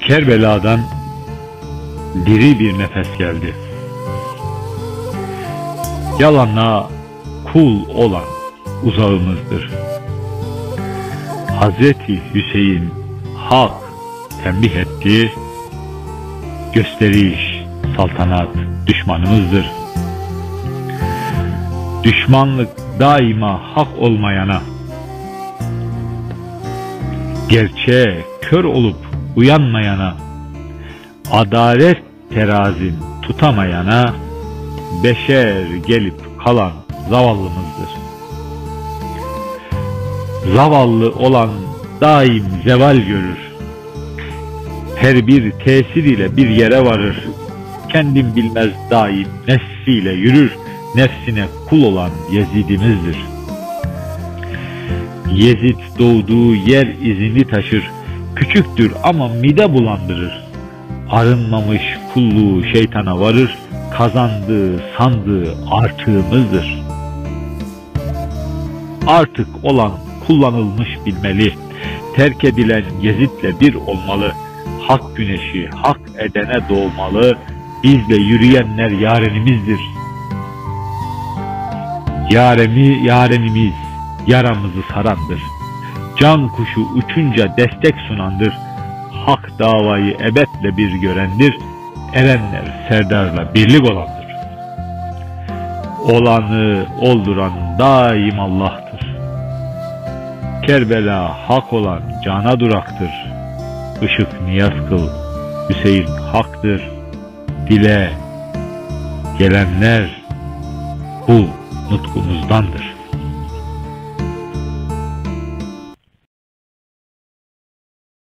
Kerbela'dan diri bir nefes geldi. Yalanla kul olan uzağımızdır. Hazreti Hüseyin hak tembih etti, gösteriş saltanat düşmanımızdır. Düşmanlık daima hak olmayana, gerçeğe kör olup uyanmayana, adalet terazin tutamayana beşer gelip kalan zavallımızdır. Zavallı olan daim zeval görür. Her bir tesir ile bir yere varır. Kendim bilmez daim nefsiyle yürür. Nefsine kul olan Yezidimizdir. Yezid doğduğu yer izini taşır. Küçüktür ama mide bulandırır. Arınmamış kulluğu şeytana varır. Kazandığı sandığı artığımızdır. Artık olan kullanılmış bilmeli. Terk edilen Yezid'le bir olmalı. Hak güneşi hak edene doğmalı. Bizle yürüyenler yarenimizdir. Yarenimiz yaramızı sarandır. Can kuşu uçunca destek sunandır. Hak davayı ebedle bir görendir. Erenler serdarla birlik olandır. Olanı olduran daim Allah'tır. Kerbela hak olan cana duraktır. Işık niyaz kıl, Hüseyin haktır. Dile gelenler bu nutkumuzdandır.